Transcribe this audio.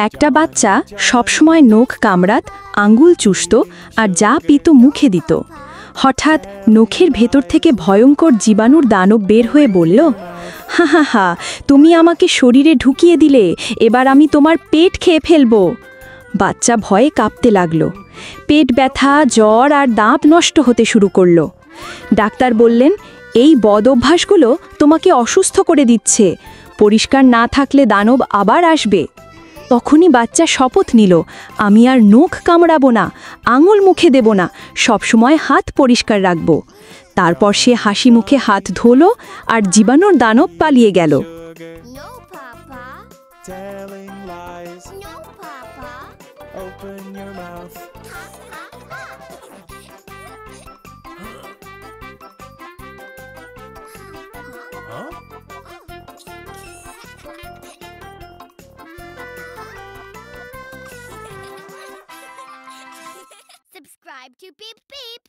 একটা বাচ্চা সবসময় নখ কামড়াত, আঙ্গুল চুষত আর যা পিত মুখে দিত। হঠাৎ নখের ভেতর থেকে ভয়ঙ্কর জীবাণুর দানব বের হয়ে বলল, হা হা হা, তুমি আমাকে শরীরে ঢুকিয়ে দিলে, এবার আমি তোমার পেট খেয়ে ফেলব। বাচ্চা ভয়ে কাঁপতে লাগল। পেট ব্যথা, জ্বর আর দাঁত নষ্ট হতে শুরু করল। ডাক্তার বললেন, এই বদ অভ্যাসগুলো তোমাকে অসুস্থ করে দিচ্ছে। পরিষ্কার না থাকলে দানব আবার আসবে। তখনই বাচ্চা শপথ নিল, আমি আর নখ কামড়াবো না, আঙুল মুখে দেব না, সবসময় হাত পরিষ্কার রাখব। তারপর সে হাসি মুখে হাত ধোলো আর জীবাণুর দানব পালিয়ে গেল। No, Papa. Telling lies. No, Papa. Open your mouth. Huh? Subscribe to Beep Beep.